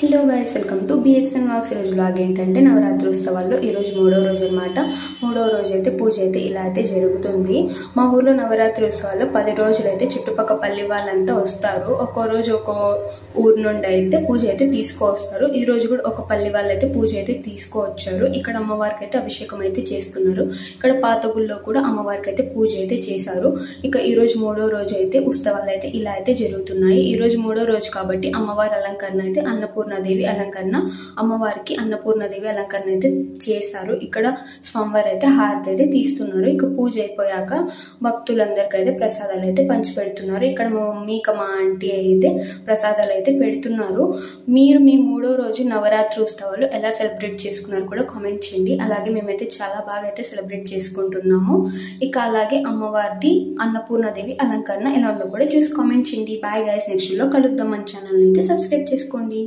Hello guys, welcome to BSN vlogs. ఈరోజు vlog ఏంటంటే నవరాత్రి ఉత్సవాల్లో ఈరోజు 3వ రోజు అనమాట. 3వ రోజు అయితే పూజ అయితే ఇలా అయితే జరుగుతుంది. మా ఊర్లో నవరాత్రి ఉత్సవాల్లో 10 రోజులు అయితే చుట్టుపక్కల పల్లి వాళ్ళంతా వస్తారు. ఒక్కో రోజు ఒక్కో ఊరు నుండి అయితే పూజ అయితే తీసుకువస్తారు. ఈ రోజు కూడా ఒక పల్లి వాళ్ళు అయితే పూజ అయితే తీసుకువచ్చారు. ఇక్కడ అమ్మవారికి అయితే అభిషేకం అయితే చేస్తున్నారు. ఇక్కడ పాత గుళ్ళో కూడా అమ్మవారికి అయితే పూజ అయితే చేశారు. ఇక ఈరోజు 3వ రోజు అయితే ఉత్సవాలు అయితే ఇలా అయితే జరుగుతున్నాయి. ఈరోజు 3వ రోజు కాబట్టి అమ్మవారి అలంకరణ అయితే అన్నపూర్ణాదేవి అలంకరణ, అమ్మవారికి అన్నపూర్ణాదేవి అలంకరణ అయితే చేశారు. ఇక్కడ స్వామివారు అయితే హారతి అయితే తీస్తున్నారు. ఇక పూజ అయిపోయాక భక్తులందరికీ అయితే ప్రసాదాలు అయితే పంచిపెడుతున్నారు. ఇక్కడ మా మమ్మీ మా ఆంటీ అయితే ప్రసాదాలు అయితే పెడుతున్నారు. మీరు మీ 3వ రోజు నవరాత్రి ఉత్సవాలు ఎలా సెలబ్రేట్ చేసుకున్నారు కూడా కామెంట్ చేయండి. అలాగే మేమైతే చాలా బాగా అయితే సెలబ్రేట్ చేసుకుంటున్నాము. ఇక అలాగే అమ్మవారిది అన్నపూర్ణాదేవి అలంకరణ ఎలా ఉందో కూడా చూసి కామెంట్ చేయండి. బాయ్ గైస్, నెక్స్ట్ లో కలుద్దాం. మన ఛానల్ అయితే సబ్స్క్రైబ్ చేసుకోండి.